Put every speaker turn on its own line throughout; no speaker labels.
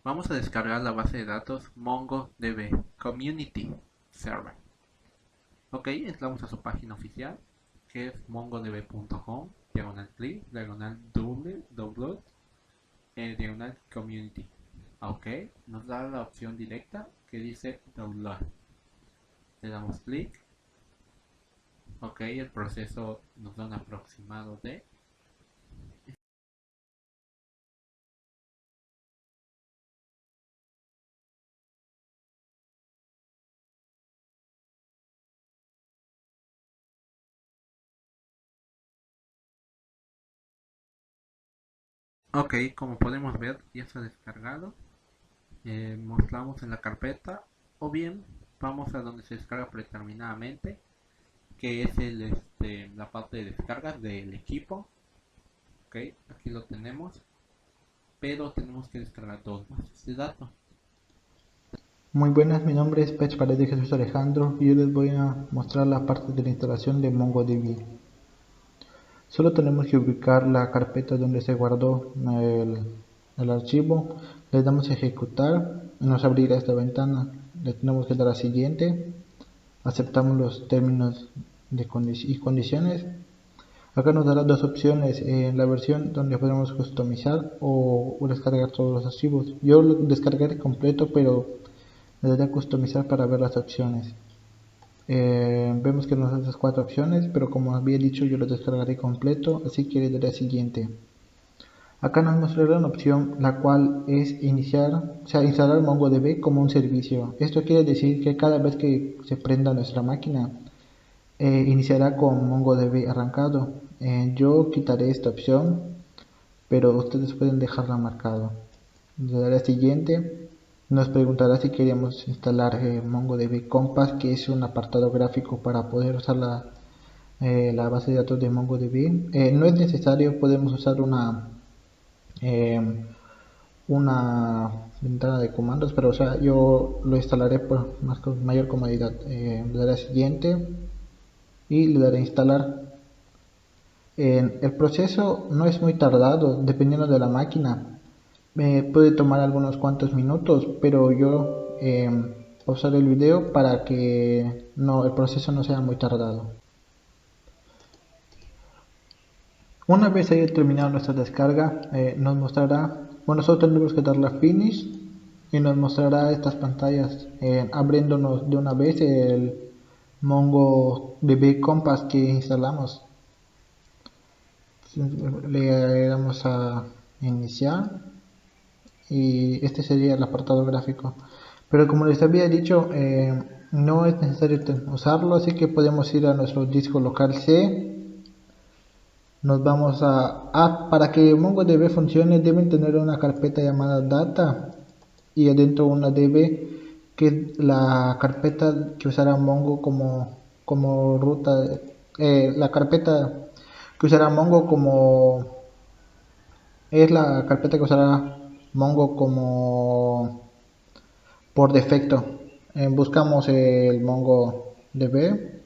Vamos a descargar la base de datos MongoDB Community Server. Ok, entramos a su página oficial, que es mongodb.com, diagonal click, diagonal download, diagonal community. Ok, nos da la opción directa que dice download. Le damos clic. Ok, el proceso nos da un aproximado de. Ok, como podemos ver, ya está descargado. Mostramos en la carpeta, o bien vamos a donde se descarga predeterminadamente, que es la parte de descargas del equipo. Ok, aquí lo tenemos, pero tenemos que descargar dos bases de datos.
Muy buenas, mi nombre es Pech Paredes Jesús Alejandro y yo les voy a mostrar la parte de la instalación de MongoDB. Solo tenemos que ubicar la carpeta donde se guardó el archivo, le damos a ejecutar y nos abrirá esta ventana. Le tenemos que dar a siguiente, aceptamos los términos y condiciones. Acá nos dará dos opciones en la versión donde podemos customizar o descargar todos los archivos. Yo lo descargaré completo, pero le daré a customizar para ver las opciones. Vemos que nos da esas cuatro opciones, pero como había dicho yo lo descargaré completo, así que le daré a siguiente. Acá nos mostrará una opción la cual es instalar MongoDB como un servicio. Esto quiere decir que cada vez que se prenda nuestra máquina, iniciará con MongoDB arrancado. Yo quitaré esta opción, pero ustedes pueden dejarla marcado. Le daré a siguiente. Nos preguntará si queremos instalar MongoDB Compass, que es un apartado gráfico para poder usar la base de datos de MongoDB. No es necesario, podemos usar eh, una ventana de comandos, pero yo lo instalaré por mayor comodidad. Le daré a siguiente y le daré a instalar. El proceso no es muy tardado, dependiendo de la máquina. Puede tomar algunos cuantos minutos, pero yo pausaré el video para que el proceso no sea muy tardado. Una vez haya terminado nuestra descarga, nos mostrará, bueno, solo tendremos que darle a Finish y nos mostrará estas pantallas abriéndonos de una vez el MongoDB Compass que instalamos. Le damos a iniciar y este sería el apartado gráfico, pero como les había dicho, no es necesario usarlo, así que podemos ir a nuestro disco local C. Nos vamos para que MongoDB funcione deben tener una carpeta llamada data y adentro una db, que es la carpeta que usará Mongo como ruta, la carpeta que usará Mongo como es la carpeta que usará Mongo como por defecto. Buscamos el MongoDB,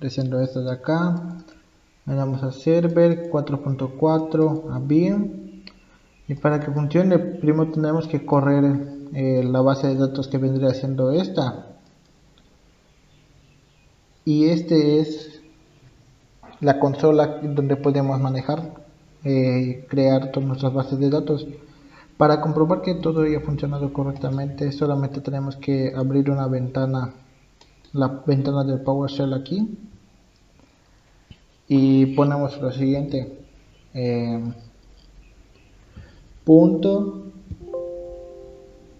diciendo esto de acá, le damos a server 4.4 a bien, y para que funcione primero tenemos que correr la base de datos que vendría siendo esta, y este es la consola donde podemos manejar, crear todas nuestras bases de datos. Para comprobar que todo haya funcionado correctamente, solamente tenemos que abrir una ventana, la ventana del PowerShell aquí, y ponemos lo siguiente, eh, punto,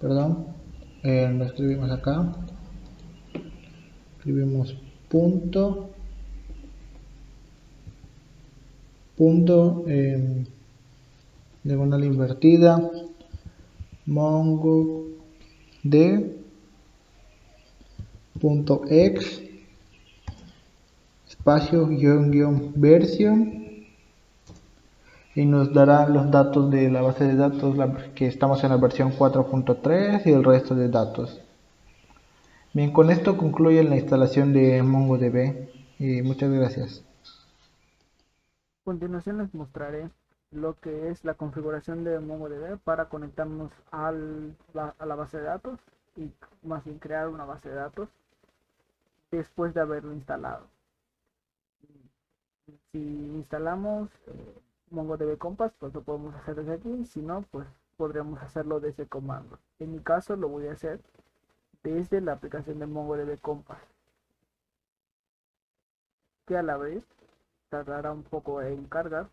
perdón, lo escribimos acá, escribimos punto, diagonal invertida, mongo d.ex espacio versión, y nos dará los datos de la base de datos, que estamos en la versión 4.3 y el resto de datos. Bien, con esto concluye la instalación de MongoDB y muchas gracias.
A continuación les mostraré lo que es la configuración de MongoDB para conectarnos a la base de datos y más bien crear una base de datos después de haberlo instalado. Si instalamos MongoDB Compass, pues lo podemos hacer desde aquí. Si no, pues podríamos hacerlo desde comando. En mi caso lo voy a hacer desde la aplicación de MongoDB Compass, que a la vez tardará un poco en cargar.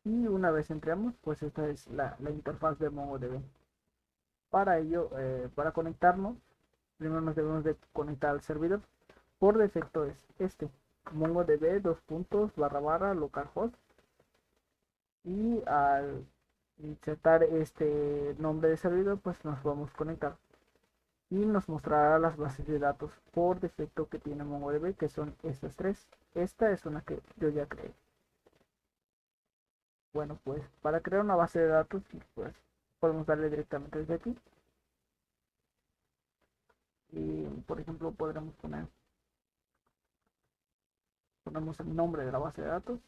Y una vez entremos, pues esta es la interfaz de MongoDB. Para ello, para conectarnos, primero nos debemos de conectar al servidor. Por defecto es este, MongoDB localhost. Y al insertar este nombre de servidor, pues nos vamos a conectar. Y nos mostrará las bases de datos por defecto que tiene MongoDB, que son estas tres. Esta es una que yo ya creé. Bueno, pues para crear una base de datos, pues podemos darle directamente desde aquí. Y por ejemplo, ponemos el nombre de la base de datos.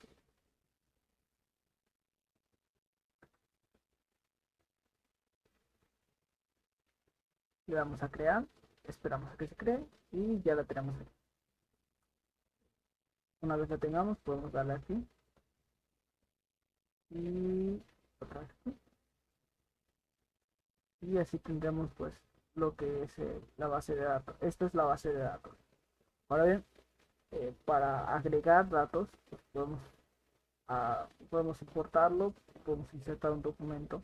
Le damos a crear, esperamos a que se cree y ya la tenemos aquí. Una vez la tengamos, podemos darle aquí y otra vez aquí. Y así tendremos pues lo que es la base de datos. Esta es la base de datos. Ahora bien, para agregar datos, pues podemos importarlo, podemos insertar un documento.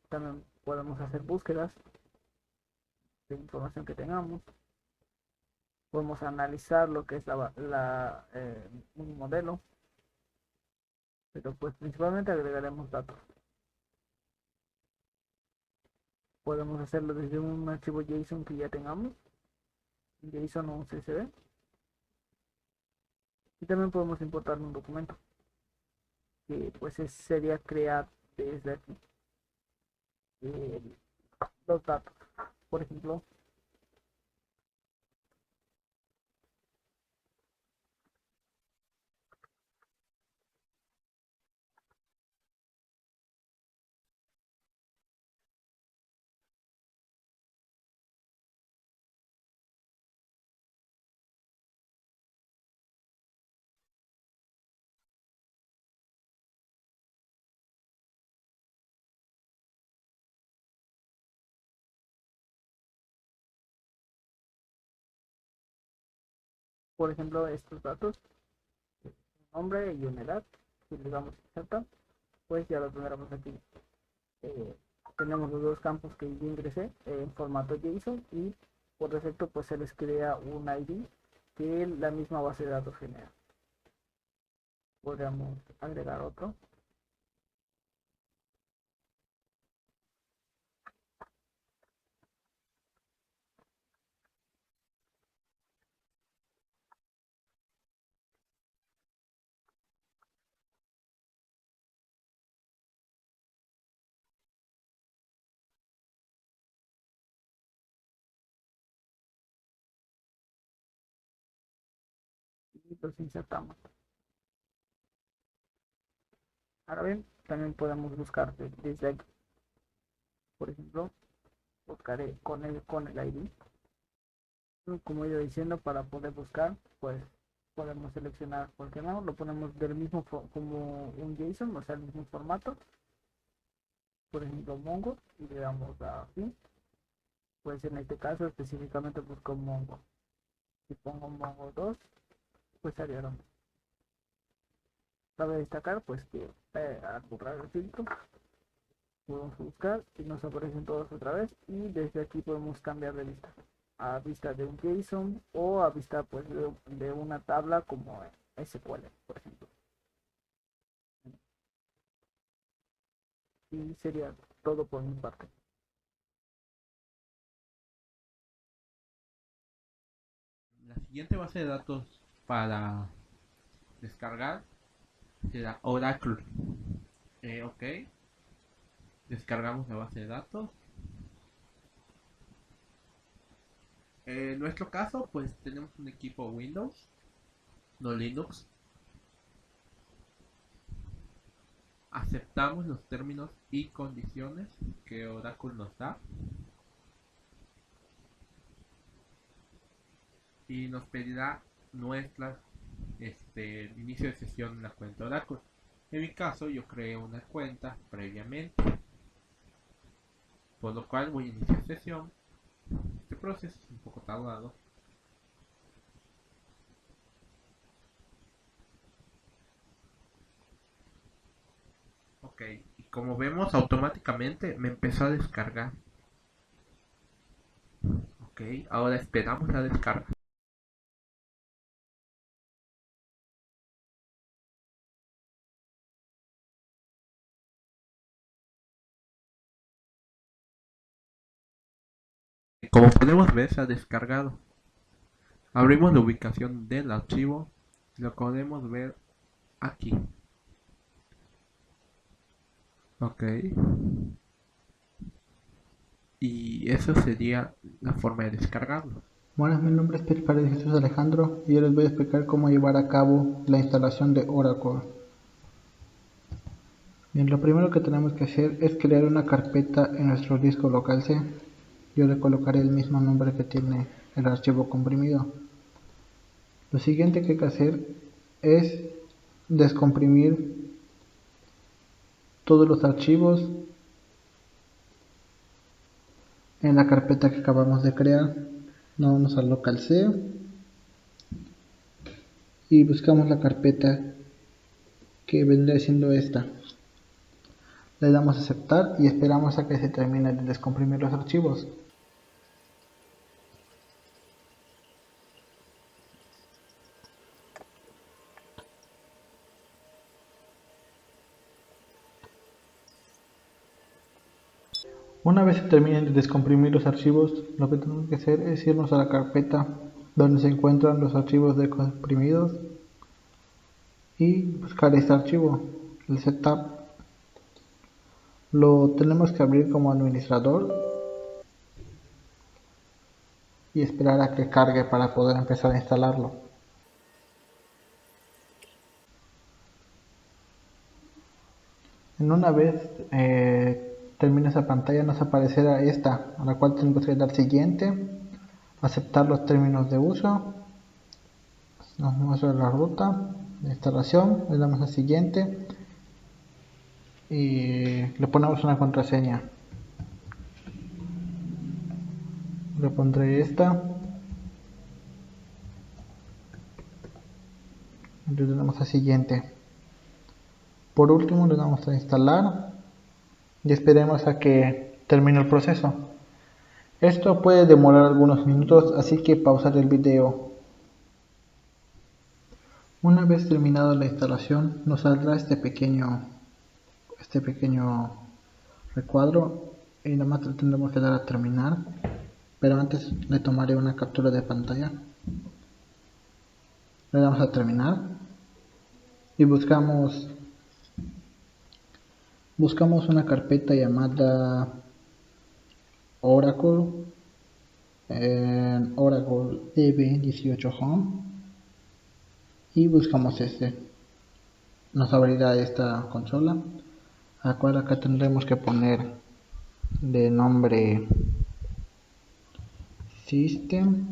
También podemos hacer búsquedas de información que tengamos. Podemos analizar lo que es un modelo, pero pues principalmente agregaremos datos. Podemos hacerlo desde un archivo JSON que ya tengamos, JSON o un CSV. Y también podemos importar un documento, que pues sería crear desde aquí eh, los datos. Por ejemplo, estos datos, nombre y una edad, si le damos insertar, pues ya lo tendremos aquí. Eh, Tenemos los dos campos que yo ingresé en formato JSON y por defecto pues se les crea un ID que la misma base de datos genera. Podríamos agregar otro. Y los insertamos. Ahora bien, también podemos buscar desde aquí. Por ejemplo, buscaré con el ID. Como he ido diciendo, para poder buscar, pues podemos seleccionar cualquier lado, lo ponemos del mismo como un JSON, o sea, el mismo formato. Por ejemplo, Mongo, y le damos a fin. Pues en este caso específicamente busco Mongo. Si pongo Mongo 2, pues haría lo mismo. Cabe destacar pues que al borrar el filtro podemos buscar y nos aparecen todos otra vez, y desde aquí podemos cambiar de vista a vista de un JSON o a vista pues de una tabla como SQL, por ejemplo. Y sería todo por mi parte.
La siguiente base de datos para descargar será Oracle. Ok, descargamos la base de datos. En nuestro caso, pues tenemos un equipo Windows, no Linux. Aceptamos los términos y condiciones que Oracle nos da y nos pedirá nuestra inicio de sesión en la cuenta Oracle. En mi caso, yo creé una cuenta previamente, por lo cual voy a iniciar sesión. Este proceso es un poco tardado. Ok, y como vemos automáticamente me empezó a descargar. Ok, ahora esperamos la descarga. Como podemos ver, se ha descargado. Abrimos la ubicación del archivo y lo podemos ver aquí. Ok, y eso sería la forma de descargarlo.
Buenas, mi nombre es Pech Paredes Jesús Alejandro y yo les voy a explicar cómo llevar a cabo la instalación de Oracle. Bien, lo primero que tenemos que hacer es crear una carpeta en nuestro disco local C. Yo le colocaré el mismo nombre que tiene el archivo comprimido. Lo siguiente que hay que hacer es descomprimir todos los archivos en la carpeta que acabamos de crear. Nos vamos al local C y buscamos la carpeta que vendría siendo esta. Le damos a aceptar y esperamos a que se termine de descomprimir los archivos. Una vez se terminen de descomprimir los archivos, lo que tenemos que hacer es irnos a la carpeta donde se encuentran los archivos descomprimidos y buscar este archivo, el setup. Lo tenemos que abrir como administrador y esperar a que cargue para poder empezar a instalarlo. En una vez termine esa pantalla nos aparecerá esta, a la cual tenemos que dar siguiente, aceptar los términos de uso, nos muestra la ruta de instalación, le damos a siguiente y le ponemos una contraseña. Le pondré esta, le damos a siguiente. Por último le damos a instalar y esperemos a que termine el proceso. Esto puede demorar algunos minutos, así que pausar el video. Una vez terminada la instalación nos saldrá este pequeño recuadro y nada más le tendremos que dar a terminar, pero antes le tomaré una captura de pantalla. Le damos a terminar y buscamos una carpeta llamada Oracle, Oracle DB18 Home y buscamos nos abrirá esta consola, a la cual acá tendremos que poner de nombre System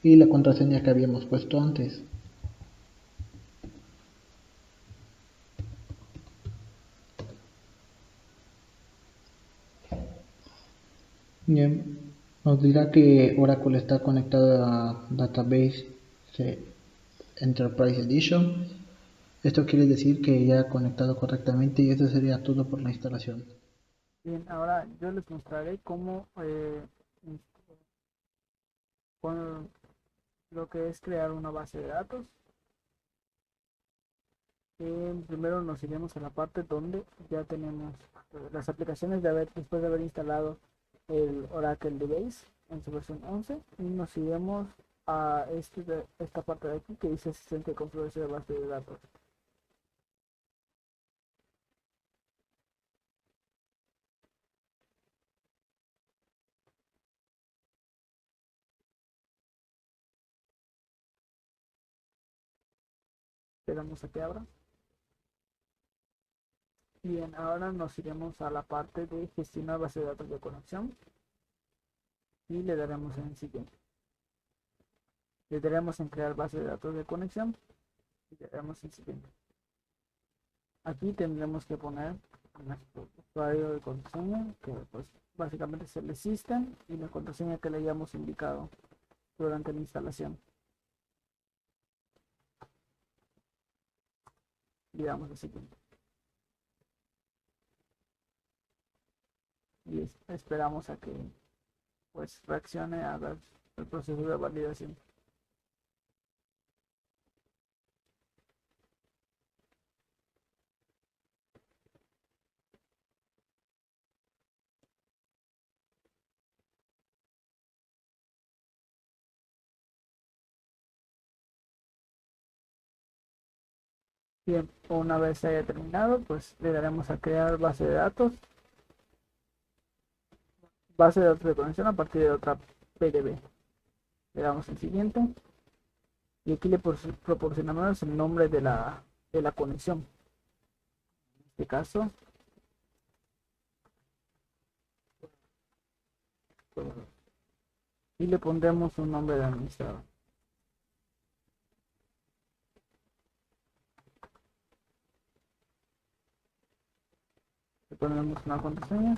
y la contraseña que habíamos puesto antes. Bien, nos dirá que Oracle está conectado a Database Enterprise Edition. Esto quiere decir que ya ha conectado correctamente y eso sería todo por la instalación.
Bien, ahora yo les mostraré cómo con lo que es crear una base de datos. Primero nos iremos a la parte donde ya tenemos las aplicaciones después de haber instalado el Oracle DBase en su versión 11 y nos iremos a esta parte de aquí que dice asistente de configuración de base de datos. Esperamos a que abra. Bien, ahora nos iremos a la parte de gestionar base de datos de conexión y le daremos en siguiente. Le daremos en crear base de datos de conexión y le daremos en siguiente. Aquí tendremos que poner nuestro usuario de contraseña, que pues básicamente es el system, y la contraseña que le hayamos indicado durante la instalación. Y damos el siguiente. Y esperamos a que pues reaccione a el proceso de validación. Bien, una vez haya terminado, pues le daremos a crear base de datos de conexión a partir de otra PDB. Le damos el siguiente y aquí le proporcionamos el nombre de la conexión. En este caso, y le pondremos un nombre de administrador. Le pondremos una contraseña.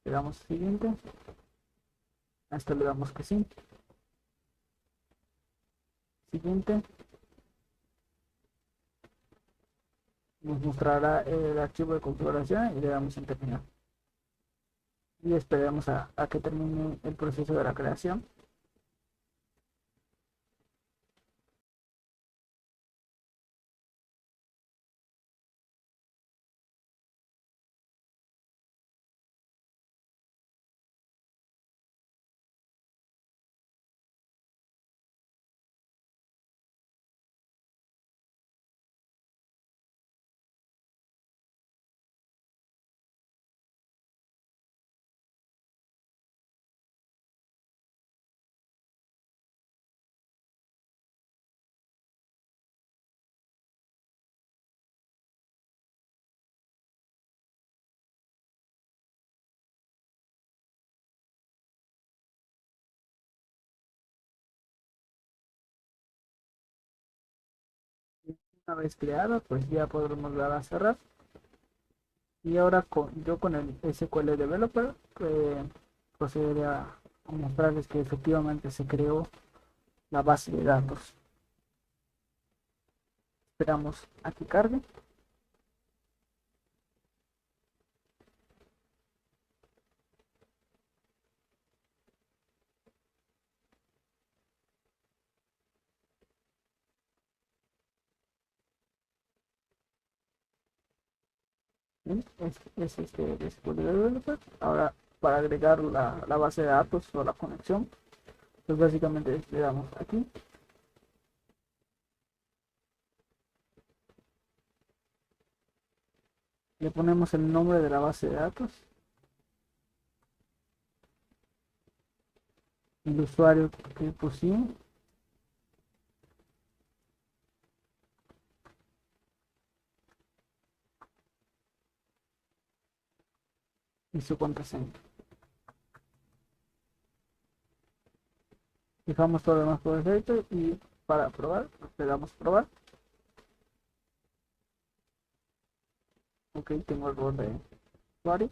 Le damos siguiente. A esto le damos que sí. Siguiente. Nos mostrará el archivo de configuración y le damos en terminar. Y esperemos a que termine el proceso de la creación. Una vez creada, pues ya podremos dar a cerrar. Y ahora yo con el SQL Developer procederé a mostrarles que efectivamente se creó la base de datos. Esperamos a que cargue. Bien, es este SQL Developer. Ahora para agregar la base de datos o la conexión, pues básicamente le damos aquí. Le ponemos el nombre de la base de datos, el usuario que pusimos, y su contraseña. Dejamos todo lo demás por defecto y para probar, le damos probar. Ok, tengo el rol de usuario.